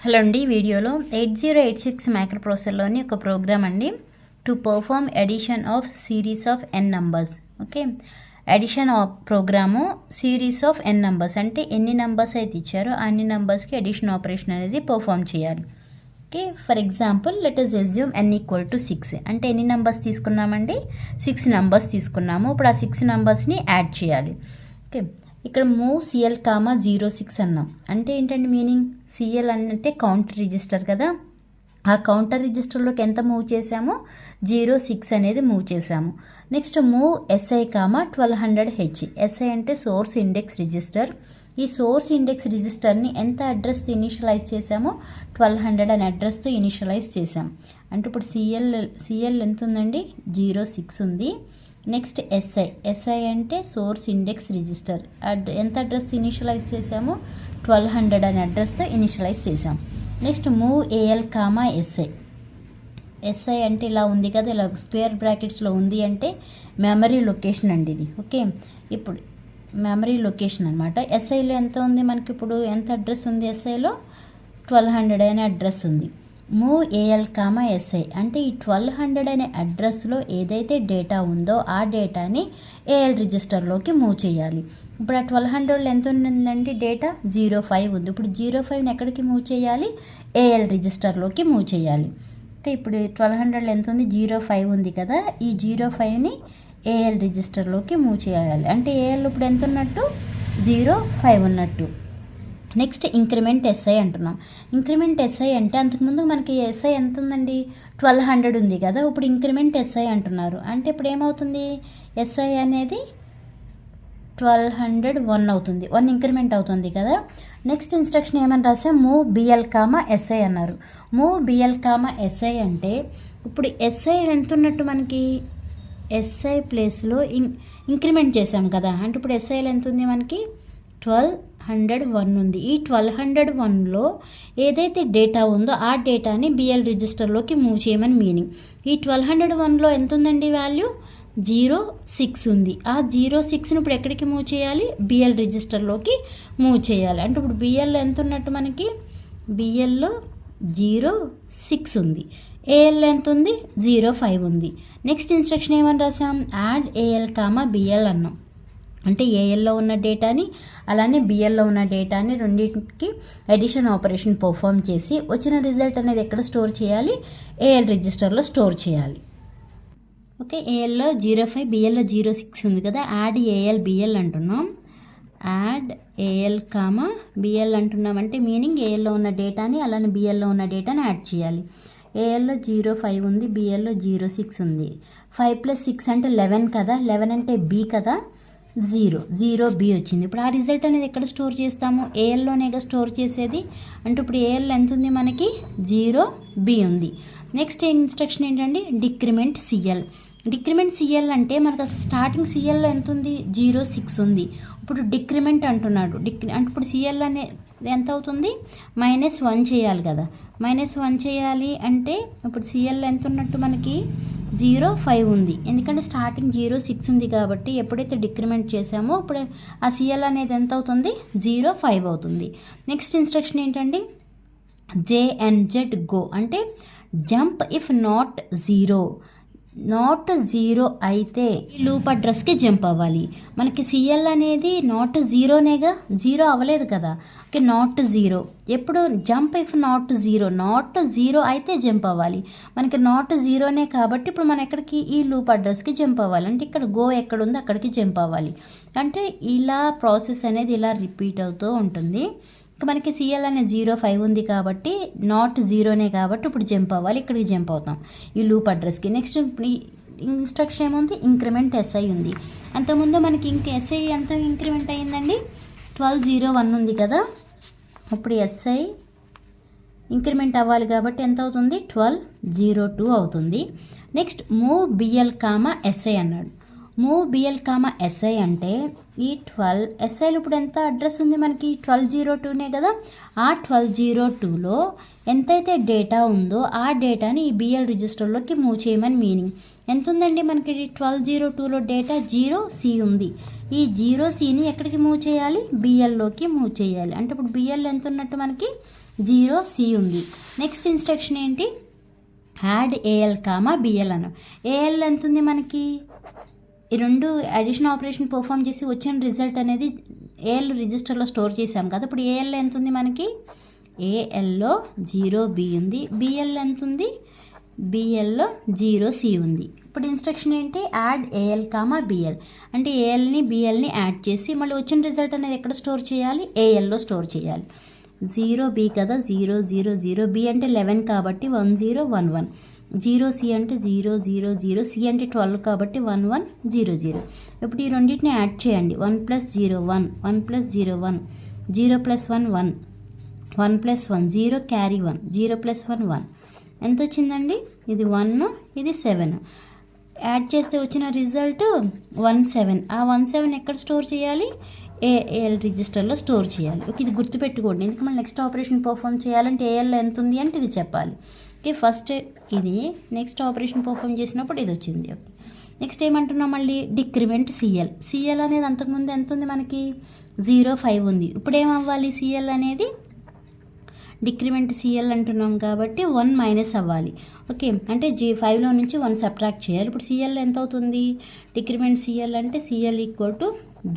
Hello అండి, వీడియోలో 8086 micro ప్రాసెసర్లోని ఒక ప్రోగ్రామ్ అండి to perform addition of series of N numbers. Okay, addition of program series of N numbers అంటే ఎన్ని numbers అయితే ఇచ్చారో అన్ని నంబర్స్కి ఎడిషన్ ఆపరేషన్ అనేది పర్ఫామ్ చేయాలి. Okay, for example let us assume n = 6 అంటే ఎన్ని నంబర్స్ తీసుకున్నామండి, 6 నంబర్స్ తీసుకున్నాము. ఇప్పుడు ఆ 6 నంబర్స్ని యాడ్ చేయాలి. ఓకే, ఇక్కడ మూవ్ CL, 06 అన్నాం అంటే ఏంటంటే మీనింగ్, CL అంటే కౌంటర్ రిజిస్టర్ కదా, ఆ కౌంటర్ రిజిస్టర్లోకి ఎంత మూవ్ చేసామో 06 అనేది మూవ్ చేసాము. Next move SI, 1200H. SI అంటే సోర్స్ ఇండెక్స్ రిజిస్టర్. ఈ సోర్స్ ఇండెక్స్ రిజిస్టర్ని ఎంత అడ్రస్తో ఇనిషియలైజ్ చేసామో 1200 అనే అడ్రస్తో ఇనిషియలైజ్ చేసాం. అంటే ఇప్పుడు CL ఎంత ఉందండి, 06 ఉంది. నెక్స్ట్ SI అంటే సోర్స్ ఇండెక్స్ రిజిస్టర్, ఎంత అడ్రస్ ఇనిషియలైజ్ చేసామో 1200 అనే అడ్రస్తో ఇనిషియలైజ్ చేసాం. నెక్స్ట్ మూవ్ AL, SI అంటే ఇలా ఉంది కదా, ఇలా స్క్వేర్ బ్రాకెట్స్లో ఉంది అంటే మెమరీ లొకేషన్ అండి ఇది. ఓకే, ఇప్పుడు మెమరీ లొకేషన్ అనమాట. SIలో ఎంత ఉంది మనకి, ఇప్పుడు ఎంత అడ్రస్ ఉంది SIలో 1200 అనే అడ్రస్ ఉంది. మూవ్ AL, SI అంటే ఈ 1200 అనే అడ్రస్లో ఏదైతే డేటా ఉందో ఆ డేటాని AL రిజిస్టర్లోకి మూవ్ చేయాలి. ఇప్పుడు ఆ 1200లో ఎంత ఉందండి డేటా, 05 ఉంది. ఇప్పుడు 05ని ఎక్కడికి మూవ్ చేయాలి, AL రిజిస్టర్లోకి మూవ్ చేయాలి. అంటే ఇప్పుడు 1200లో ఎంత ఉంది, 05 ఉంది కదా, ఈ 05ని AL రిజిస్టర్లోకి మూవ్ చేయాలి. అంటే AL ఇప్పుడు ఎంత ఉన్నట్టు, 05 ఉన్నట్టు. నెక్స్ట్ ఇంక్రిమెంట్ SI అంటున్నాం. ఇంక్రిమెంట్ SI అంటే అంతకుముందు మనకి SI ఎంత ఉందండి, 1200 ఉంది కదా, ఇప్పుడు ఇంక్రిమెంట్ SI అంటున్నారు. అంటే ఇప్పుడు ఏమవుతుంది, SI అనేది 1201 అవుతుంది, 1 ఇంక్రిమెంట్ అవుతుంది కదా. నెక్స్ట్ ఇన్స్ట్రక్షన్ ఏమని రాసాం, మూవ్ BL, SI అన్నారు. మూవ్ BL, SI అంటే ఇప్పుడు SI ఎంత ఉన్నట్టు మనకి, SI ప్లేస్లో ఇంక్రిమెంట్ చేసాం కదా, అంటే ఇప్పుడు SIలో ఎంత ఉంది మనకి, 1201 ఉంది. ఈ 1201లో ఏదైతే డేటా ఉందో ఆ డేటాని BL రిజిస్టర్లోకి మూవ్ చేయమని మీనింగ్. ఈ 1201లో ఎంత ఉందండి వాల్యూ, 06 ఉంది. ఆ 06ని ఇప్పుడు ఎక్కడికి మూవ్ చేయాలి, BL రిజిస్టర్లోకి మూవ్ చేయాలి. అంటే ఇప్పుడు BLలో ఎంత ఉన్నట్టు మనకి, BLలో 06 ఉంది. AL ఎంత ఉంది, 05 ఉంది. నెక్స్ట్ ఇన్స్ట్రక్షన్ ఏమని రాసాం, యాడ్ AL, BL అన్నాం. అంటే ALలో ఉన్న డేటాని అలానే BLలో ఉన్న డేటాని రెండింటికి ఎడిషన్ ఆపరేషన్ పర్ఫామ్ చేసి వచ్చిన రిజల్ట్ అనేది ఎక్కడ స్టోర్ చేయాలి, AL రిజిస్టర్లో స్టోర్ చేయాలి. ఓకే, ALలో 05, BLలో 06 ఉంది కదా, యాడ్ AL, BL అంటున్నాం. యాడ్ AL, BL అంటున్నాం అంటే మీనింగ్ ALలో ఉన్న డేటాని అలానే BLలో ఉన్న డేటాని యాడ్ చేయాలి. ALలో 05 ఉంది, BLలో 06 ఉంది. 5 + 6 అంటే 11 కదా, 11 అంటే B కదా, 0B వచ్చింది. ఇప్పుడు ఆ రిజల్ట్ అనేది ఎక్కడ స్టోర్ చేస్తాము, ALలోనేగా స్టోర్ చేసేది. అంటే ఇప్పుడు AL ఎంత ఉంది మనకి, 0B ఉంది. నెక్స్ట్ ఇన్స్ట్రక్షన్ ఏంటంటే డిక్రిమెంట్ CL. డిక్రిమెంట్ CL అంటే మనకు స్టార్టింగ్ CLలో ఎంత ఉంది, 06 ఉంది. ఇప్పుడు డిక్రిమెంట్ అంటున్నాడు. అంటే ఇప్పుడు CL అనే ఎంత అవుతుంది, -1 చేయాలి కదా, -1 చేయాలి అంటే ఇప్పుడు CL ఎంత ఉన్నట్టు మనకి, 05 ఉంది. ఎందుకంటే స్టార్టింగ్ 06 ఉంది కాబట్టి ఎప్పుడైతే డిక్రిమెంట్ చేసామో అప్పుడు ఆ CL అనేది ఎంత అవుతుంది, 05 అవుతుంది. నెక్స్ట్ ఇన్స్ట్రక్షన్ ఏంటండి, JNZ గో అంటే జంప్ ఇఫ్ నాట్ 0 అయితే ఈ లూప్ అడ్రస్కి జంప్ అవ్వాలి. మనకి CL అనేది నాట్ 0నేగా, 0 అవ్వలేదు కదా. ఓకే, నాట్ 0 ఎప్పుడు, జంప్ ఇఫ్ నాట్ 0 అయితే జంప్ అవ్వాలి. మనకి నాట్ 0నే కాబట్టి ఇప్పుడు మనం ఎక్కడికి, ఈ లూప్ అడ్రస్కి జంప్ అవ్వాలి. అంటే ఇక్కడ గో ఎక్కడ ఉందో అక్కడికి జంప్ అవ్వాలి. అంటే ఇలా ప్రాసెస్ అనేది ఇలా రిపీట్ అవుతూ ఉంటుంది. మనకి CL అనేది 05 ఉంది కాబట్టి నాట్ 0నే కాబట్టి ఇప్పుడు జంప్ అవ్వాలి, ఇక్కడికి జంప్ అవుతాం ఈ లూప్ అడ్రస్కి. నెక్స్ట్ ఇన్స్ట్రక్షన్ ఏముంది, ఇంక్రిమెంట్ SI ఉంది. అంతకుముందు మనకి SI ఎంత ఇంక్రిమెంట్ అయ్యిందండి, 1201 ఉంది కదా, ఇప్పుడు SI ఇంక్రిమెంట్ అవ్వాలి కాబట్టి ఎంత అవుతుంది, 1202 అవుతుంది. నెక్స్ట్ మూవ్ BL, SI అన్నాడు. మూవ్ BL, SI అంటే ఈ 12 SIలో ఇప్పుడు ఎంత అడ్రస్ ఉంది మనకి, 1202నే కదా, ఆ 1202లో ఎంతైతే డేటా ఉందో ఆ డేటాని ఈ BL రిజిస్టర్లోకి మూవ్ చేయమని మీనింగ్. ఎంత ఉందండి మనకి, 1202లో డేటా 0C ఉంది. ఈ 0Cని ఎక్కడికి మూవ్ చేయాలి, BLలోకి మూవ్ చేయాలి. అంటే ఇప్పుడు BL ఎంత ఉన్నట్టు మనకి, 0C ఉంది. నెక్స్ట్ ఇన్స్ట్రక్షన్ ఏంటి, యాడ్ ఏఎల్ కామా బిఎల్ అను. ఏఎల్ ఎంత ఉంది మనకి, ఈ రెండు అడిషన్ ఆపరేషన్ పర్ఫామ్ చేసి వచ్చిన రిజల్ట్ అనేది ఏఎల్ రిజిస్టర్లో స్టోర్ చేసాం కదా. ఇప్పుడు ఏఎల్ ఎంత ఉంది మనకి, ఏఎల్లో 0B ఉంది, బిఎల్ ఎంత ఉంది, బిఎల్లో 0C ఉంది. ఇప్పుడు ఇన్స్ట్రక్షన్ ఏంటి, యాడ్ ఏఎల్ కామా బిఎల్ అంటే ఏఎల్ని బిఎల్ని యాడ్ చేసి మళ్ళీ వచ్చిన రిజల్ట్ అనేది ఎక్కడ స్టోర్ చేయాలి, ఏఎల్లో స్టోర్ చేయాలి. 0B కదా, 0 0 0, B అంటే 11 కాబట్టి 1 0 1 1, 0C అంటే 0 0 0, C అంటే 12 కాబట్టి 1 1 0 0. ఇప్పుడు ఈ రెండింటిని యాడ్ చేయండి. 1 + 0 1, 1 + 0 1, 0 + 1 1, 1 + 1 0, క్యారీ 1, 0 + 1 1. ఎంత వచ్చిందండి, ఇది 1 ఇది 7. యాడ్ చేస్తే వచ్చిన రిజల్ట్ 17. ఆ 17 ఎక్కడ స్టోర్ చేయాలి, ఏఎల్ రిజిస్టర్లో స్టోర్ చేయాలి. ఓకే, ఇది గుర్తుపెట్టుకోండి. ఎందుకంటే మనం నెక్స్ట్ ఆపరేషన్ పర్ఫామ్ చేయాలంటే ఏఎల్ ఎంత ఉంది అంటే ఇది చెప్పాలి. ఓకే, ఫస్ట్ ఇది నెక్స్ట్ ఆపరేషన్ పర్ఫామ్ చేసినప్పుడు ఇది వచ్చింది. ఓకే, నెక్స్ట్ ఏమంటున్నాం మళ్ళీ, డిక్రిమెంట్ సిఎల్. సిఎల్ అనేది అంతకుముందు ఎంత ఉంది మనకి, 0 5 ఉంది. ఇప్పుడు ఏమవ్వాలి, సిఎల్ అనేది డిక్రిమెంట్ సిఎల్ అంటున్నాం కాబట్టి 1 మైనస్ అవ్వాలి. ఓకే, అంటే 5లో నుంచి 1 సబ్ట్రాక్ట్ చేయాలి. ఇప్పుడు సిఎల్ ఎంత అవుతుంది, డిక్రిమెంట్ సిఎల్ అంటే సిఎల్ =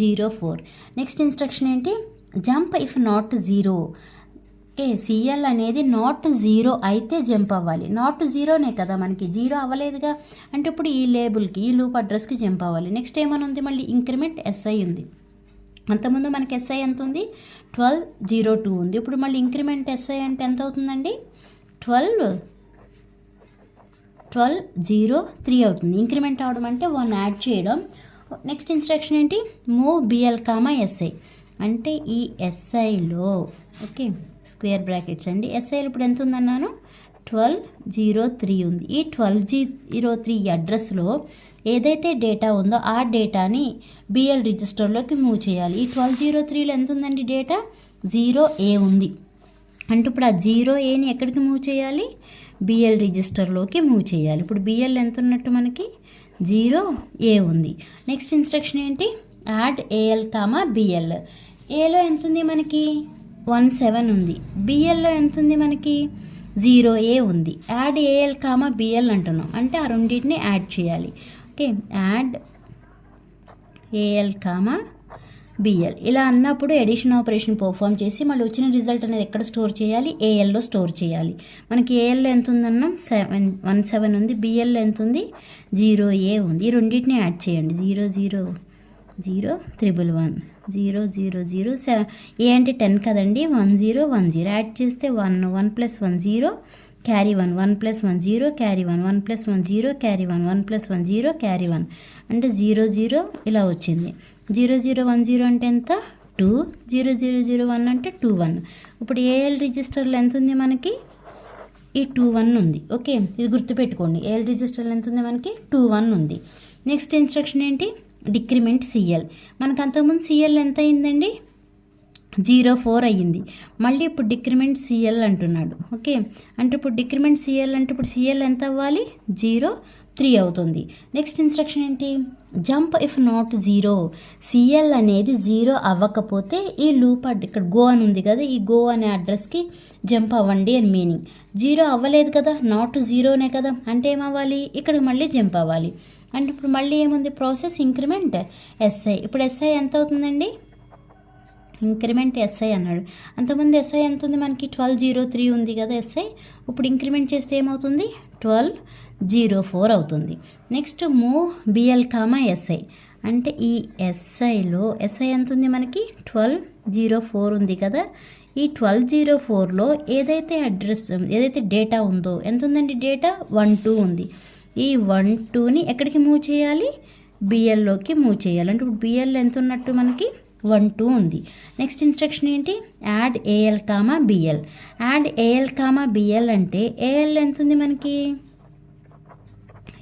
0 4. నెక్స్ట్ ఇన్స్ట్రక్షన్ ఏంటి, jump if not 0. Okay, CL అనేది నాట్ 0 అయితే జంప్ అవ్వాలి. నాట్ 0నే కదా మనకి, 0 అవ్వలేదుగా, అంటే ఇప్పుడు ఈ లేబుల్కి ఈ లూప్ అడ్రస్కి జంప్ అవ్వాలి. నెక్స్ట్ ఏమని ఉంది మళ్ళీ, ఇంక్రిమెంట్ ఎస్ఐ ఉంది. అంతకుముందు మనకి ఎస్ఐ ఎంత ఉంది, 12 0 2 ఉంది. ఇప్పుడు మళ్ళీ ఇంక్రిమెంట్ ఎస్ఐ అంటే ఎంత అవుతుందండి, 12 0 3 అవుతుంది. ఇంక్రిమెంట్ అవడం అంటే 1 యాడ్ చేయడం. నెక్స్ట్ ఇన్స్ట్రక్షన్ ఏంటి, మూవ్ బిఎల్ కామా ఎస్ఐ అంటే ఈ ఎస్ఐలో, ఓకే స్క్వేర్ బ్రాకెట్స్ అండి, ఎస్ఐలో ఇప్పుడు ఎంత ఉందన్నాను, 12 0 3 ఉంది. ఈ 12 0 3 అడ్రస్లో ఏదైతే డేటా ఉందో ఆ డేటాని బిఎల్ రిజిస్టర్లోకి మూవ్ చేయాలి. ఈ 12 0 3లో ఎంత ఉందండి డేటా, 0A ఉంది. అంటే ఇప్పుడు ఆ 0Aని ఎక్కడికి మూవ్ చేయాలి, బిఎల్ రిజిస్టర్లోకి మూవ్ చేయాలి. ఇప్పుడు బిఎల్ ఎంత ఉన్నట్టు మనకి, 0A ఉంది. నెక్స్ట్ ఇన్స్ట్రక్షన్ ఏంటి, యాడ్ ఏఎల్ కామా బిఎల్. ఏలో ఎంత ఉంది మనకి, 1 7 ఉంది. బిఎల్లో ఎంత ఉంది మనకి, 0A ఉంది. యాడ్ ఏఎల్ కామా బిఎల్ అంటున్నాం, అంటే ఆ రెండింటిని యాడ్ చేయాలి. Okay, add AL comma BL ఇలా అన్నప్పుడు ఎడిషన్ ఆపరేషన్ పర్ఫామ్ చేసి మళ్ళీ వచ్చిన రిజల్ట్ అనేది ఎక్కడ స్టోర్ చేయాలి, ఏఎల్లో స్టోర్ చేయాలి. మనకి ఏఎల్లో ఎంత ఉందన్నాం, 1 7 ఉంది. బిఎల్లో ఎంత ఉంది, 0A ఉంది. ఈ రెండింటిని యాడ్ చేయండి. 0 0 0 1 1 0 0 0 7. ఏ అంటే 10 కదండి, 1 0 1 0 యాడ్ చేస్తే 1 1 + 1 0, క్యారీ 1 1 + 1 0, క్యారీ 1 1 + 1 0, క్యారీ 1 1 + 1 0, క్యారీ 1 అంటే 0 0 ఇలా వచ్చింది. 0 0 1 0 అంటే ఎంత, 2. 0 0 0 1 అంటే 2 1. ఇప్పుడు ఏఎల్ రిజిస్టర్లో ఎంత ఉంది మనకి, ఈ 2 1 ఉంది. ఓకే, ఇది గుర్తుపెట్టుకోండి, ఏఎల్ రిజిస్టర్లో ఎంత ఉంది మనకి, 2 1 ఉంది. నెక్స్ట్ ఇన్స్ట్రక్షన్ ఏంటి, డిక్రిమెంట్ సిఎల్. మనకు అంతకుముందు సిఎల్ ఎంత అయిందండి, 0 4 అయ్యింది. మళ్ళీ ఇప్పుడు డిక్రిమెంట్ సిఎల్ అంటున్నాడు. ఓకే, అంటే ఇప్పుడు డిక్రిమెంట్ సిఎల్ అంటే ఇప్పుడు సిఎల్ ఎంత అవ్వాలి, 0 3 అవుతుంది. నెక్స్ట్ ఇన్స్ట్రక్షన్ ఏంటి, జంప్ ఇఫ్ నాట్ 0. సిఎల్ అనేది 0 అవ్వకపోతే ఈ లూప్ ఇక్కడ గో అని ఉంది కదా, ఈ గో అనే అడ్రస్కి జంప్ అవ్వండి అని మీనింగ్. 0 అవ్వలేదు కదా, నాట్ 0నే కదా, అంటే ఏమవ్వాలి, ఇక్కడ మళ్ళీ జంప్ అవ్వాలి. అంటే ఇప్పుడు మళ్ళీ ఏముంది ప్రాసెస్, ఇంక్రిమెంట్ ఎస్ఐ. ఇప్పుడు ఎస్ఐ ఎంత అవుతుందండి, ఇంక్రిమెంట్ ఎస్ఐ అన్నాడు. అంతకుముందు ఎస్ఐ ఎంత ఉంది మనకి, 12 0 3 ఉంది కదా ఎస్ఐ. ఇప్పుడు ఇంక్రిమెంట్ చేస్తే ఏమవుతుంది, 12 0 4 అవుతుంది. Next move BL comma SI అంటే ఈ ఎస్ఐలో ఎస్ఐ ఎంత ఉంది మనకి, 12 0 4 ఉంది కదా. ఈ 12 0 4లో ఏదైతే అడ్రస్ ఏదైతే డేటా ఉందో ఎంత ఉందండి, డేటా 1 2 ఉంది. ఈ 1 2ని ఎక్కడికి మూవ్ చేయాలి, బిఎల్లోకి మూవ్ చేయాలి. అంటే ఇప్పుడు బిఎల్ ఎంత ఉన్నట్టు మనకి, 1 2 ఉంది. నెక్స్ట్ ఇన్స్ట్రక్షన్ ఏంటి, add AL comma BL. Add AL comma BL అంటే ఏఎల్ ఎంత ఉంది మనకి,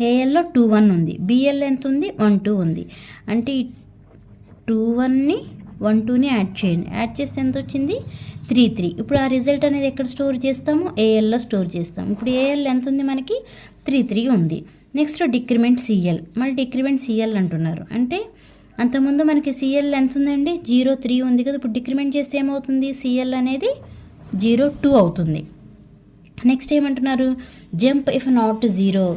ఏఎల్లో 2 1 ఉంది. బిఎల్ ఎంత ఉంది, 1 2 ఉంది. అంటే ఈ 2 1ని 1 2ని యాడ్ చేయండి. యాడ్ చేస్తే ఎంత వచ్చింది, 3 3. ఇప్పుడు ఆ రిజల్ట్ అనేది ఎక్కడ స్టోర్ చేస్తాము, ఏఎల్లో స్టోర్ చేస్తాము. ఇప్పుడు ఏఎల్ ఎంత ఉంది మనకి, 3 3 ఉంది. Next decrement CL. మళ్ళీ డిక్రిమెంట్ సిఎల్ అంటున్నారు, అంటే అంతకుముందు మనకి సిఎల్ ఎంత ఉందండి, 0 3 ఉంది కదా. ఇప్పుడు డిక్రిమెంట్ చేస్తే ఏమవుతుంది, సిఎల్ అనేది 02 అవుతుంది. నెక్స్ట్ ఏమంటున్నారు, జంప్ ఇఫ్ నాట్ 0.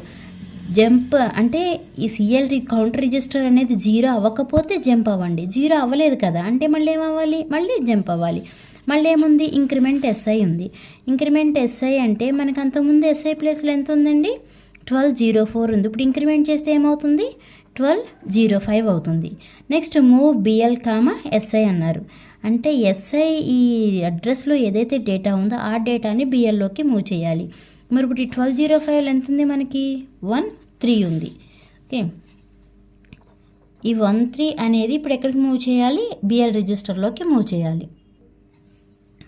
జంప్ అంటే ఈ సిఎల్ కౌంటర్ రిజిస్టర్ అనేది 0 అవ్వకపోతే జంప్ అవ్వండి. 0 అవ్వలేదు కదా అంటే మళ్ళీ ఏమవ్వాలి, మళ్ళీ జంప్ అవ్వాలి. మళ్ళీ ఏముంది, ఇంక్రిమెంట్ ఎస్ఐ ఉంది. ఇంక్రిమెంట్ ఎస్ఐ అంటే మనకు అంతకుముందు ఎస్ఐ ప్లేస్లో ఎంత ఉందండి, 1204 ఉంది. ఇప్పుడు ఇంక్రిమెంట్ చేస్తే ఏమవుతుంది, 1205 అవుతుంది. Next move BL comma SI అన్నారు. అంటే ఎస్ఐ ఈ అడ్రస్లో ఏదైతే డేటా ఉందో ఆ డేటాని బిఎల్లోకి మూవ్ చేయాలి. మరి ఇప్పుడు ఈ 1205 ఎంత ఉంది మనకి, 13 ఉంది. ఓకే, ఈ 13 అనేది ఇప్పుడు ఎక్కడికి మూవ్ చేయాలి, బిఎల్ రిజిస్టర్లోకి మూవ్ చేయాలి.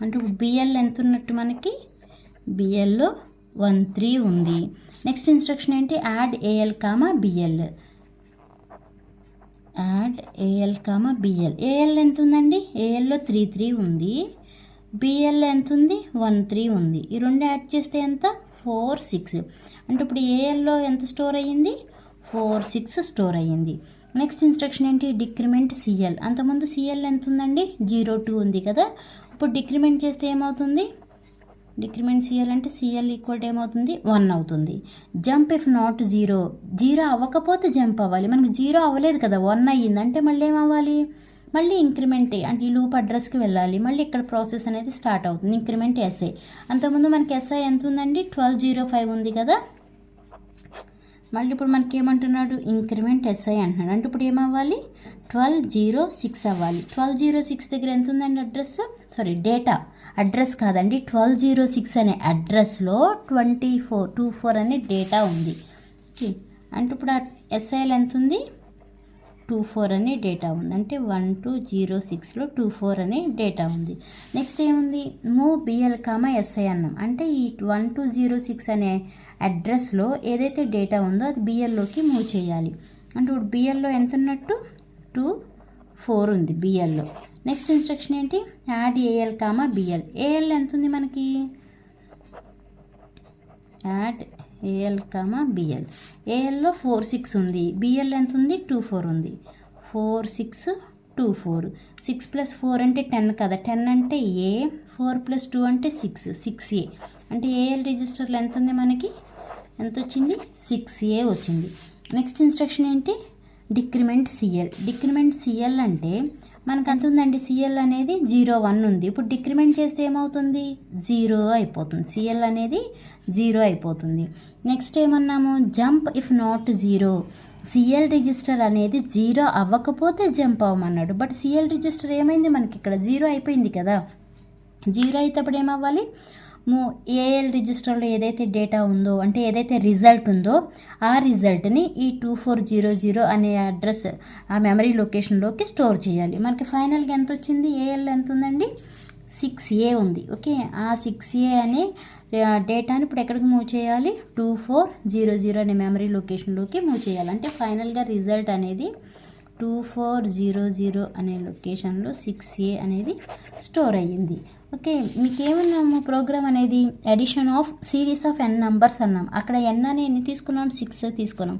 అంటే ఇప్పుడు బిఎల్ ఎంత ఉన్నట్టు మనకి, బిఎల్లో 13 ఉంది. నెక్స్ట్ ఇన్స్ట్రక్షన్ ఏంటి, add AL comma BL. Add AL comma BL. AL ఎంత ఉందండి, ఏఎల్లో 33 ఉంది. బిఎల్ ఎంత ఉంది, 13 ఉంది. ఈ రెండు యాడ్ చేస్తే ఎంత, 46. అంటే ఇప్పుడు ఏఎల్లో ఎంత స్టోర్ అయ్యింది, 46 స్టోర్ అయ్యింది. నెక్స్ట్ ఇన్స్ట్రక్షన్ ఏంటి, డిక్రిమెంట్ సిఎల్. అంతకుముందు సిఎల్ ఎంత ఉందండి, 02 ఉంది కదా. ఇప్పుడు డిక్రిమెంట్ చేస్తే ఏమవుతుంది, డిక్రిమెంట్ సిఎల్ అంటే సిఎల్ ఈక్వల్ ఏమవుతుంది, 1 అవుతుంది. Jump if not 0. 0 అవ్వకపోతే జంప్ అవ్వాలి. మనకి 0 అవ్వలేదు కదా, 1 అయ్యింది అంటే మళ్ళీ ఏమవ్వాలి, మళ్ళీ ఇంక్రిమెంట్ అంటే ఈ లూప్ అడ్రస్కి వెళ్ళాలి. మళ్ళీ ఇక్కడ ప్రాసెస్ అనేది స్టార్ట్ అవుతుంది, ఇంక్రిమెంట్ ఎస్ఐ. అంతకుముందు మనకి ఎస్ఐ ఎంత ఉందండి, 1205 ఉంది కదా. మళ్ళీ ఇప్పుడు మనకి ఏమంటున్నాడు, ఇంక్రిమెంట్ ఎస్ఐ అంటున్నాడు. అంటే ఇప్పుడు ఏమవ్వాలి, 1206 అవ్వాలి. 1206 దగ్గర ఎంత ఉందండి అడ్రస్, సారీ డేటా, అడ్రస్ కాదండి, 1206 అనే అడ్రస్లో 2424 అనే డేటా ఉంది. ఓకే, అంటే ఇప్పుడు ఎస్ఐలో ఎంత ఉంది, 24 అనే డేటా ఉంది. అంటే 1206లో 24 అనే డేటా ఉంది. నెక్స్ట్ ఏముంది, మూవ్ బిఎల్ కామా ఎస్ఐ అన్నాం. అంటే ఈ 1206 అనే అడ్రస్లో ఏదైతే డేటా ఉందో అది బిఎల్లోకి మూవ్ చేయాలి. అంటే ఇప్పుడు బిఎల్లో ఎంత ఉన్నట్టు, 24 ఉంది బిఎల్లో. నెక్స్ట్ ఇన్స్ట్రక్షన్ ఏంటి, add AL comma BL. AL ఎంత ఉంది మనకి, యాడ్ ఏఎల్ కామా బిఎల్. ఏఎల్లో 46 ఉంది, బిఎల్ ఎంత ఉంది, 24 ఉంది. 4624. 6 + 4 అంటే 10 కదా, 10 అంటే ఏ, 4 + 2 అంటే 6, 6A. అంటే ఏఎల్ రిజిస్టర్లో ఎంత ఉంది మనకి, ఎంత వచ్చింది, 6A వచ్చింది. నెక్స్ట్ ఇన్స్ట్రక్షన్ ఏంటి, డిక్రిమెంట్ సిఎల్. డిక్రిమెంట్ సిఎల్ అంటే మనకు ఎంత ఉందండి, సిఎల్ అనేది 01 ఉంది. ఇప్పుడు డిక్రిమెంట్ చేస్తే ఏమవుతుంది, 0 అయిపోతుంది. సిఎల్ అనేది 0 అయిపోతుంది. నెక్స్ట్ ఏమన్నాము, jump if not 0. CL register అనేది 0 అవ్వకపోతే జంప్ అవ్వమన్నాడు. బట్ సిఎల్ రిజిస్టర్ ఏమైంది మనకి ఇక్కడ, 0 అయిపోయింది కదా. 0 అయితే అప్పుడు ఏమవ్వాలి, ఏఎల్ రిజిస్టర్లో ఏదైతే డేటా ఉందో, అంటే ఏదైతే రిజల్ట్ ఉందో ఆ రిజల్ట్ని ఈ 2400 అనే అడ్రస్, ఆ మెమరీ లొకేషన్లోకి స్టోర్ చేయాలి. మనకి ఫైనల్గా ఎంత వచ్చింది, ఏఎల్ ఎంత ఉందండి, 6A ఉంది. ఓకే, ఆ 6A అనే డేటాని ఇప్పుడు ఎక్కడికి మూవ్ చేయాలి, 2400 అనే మెమరీ లొకేషన్లోకి మూవ్ చేయాలి. అంటే ఫైనల్గా రిజల్ట్ అనేది 2400 అనే లొకేషన్లో 6A అనేది స్టోర్ అయ్యింది. ఓకే, మీకేమన్నాము, ప్రోగ్రామ్ అనేది addition of series of n numbers అన్నాం. అక్కడ n అని ఎన్ని తీసుకున్నాం, 6 తీసుకున్నాం.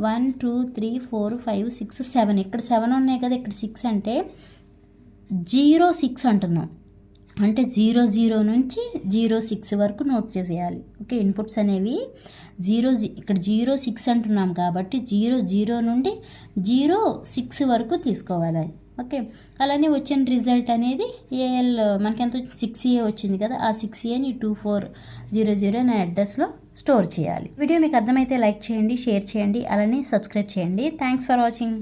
1 2 3 4 5 6 7. ఇక్కడ 7 ఉన్నాయి కదా, ఇక్కడ 6 అంటే 06 అంటున్నాం. అంటే 00 నుంచి 06 వరకు నోట్ చేసేయాలి. ఓకే, ఇన్పుట్స్ అనేవి ఇక్కడ 06 అంటున్నాం కాబట్టి 00 నుండి 06 వరకు తీసుకోవాలి. ఓకే, అలానే వచ్చిన రిజల్ట్ అనేది ఏఎల్ మనకి ఎంత 6A వచ్చింది కదా, ఆ 6Aని 2400 అనే అడ్రస్లో స్టోర్ చేయాలి. వీడియో మీకు అర్థమైతే లైక్ చేయండి, షేర్ చేయండి, అలానే సబ్స్క్రైబ్ చేయండి. Thanks for watching.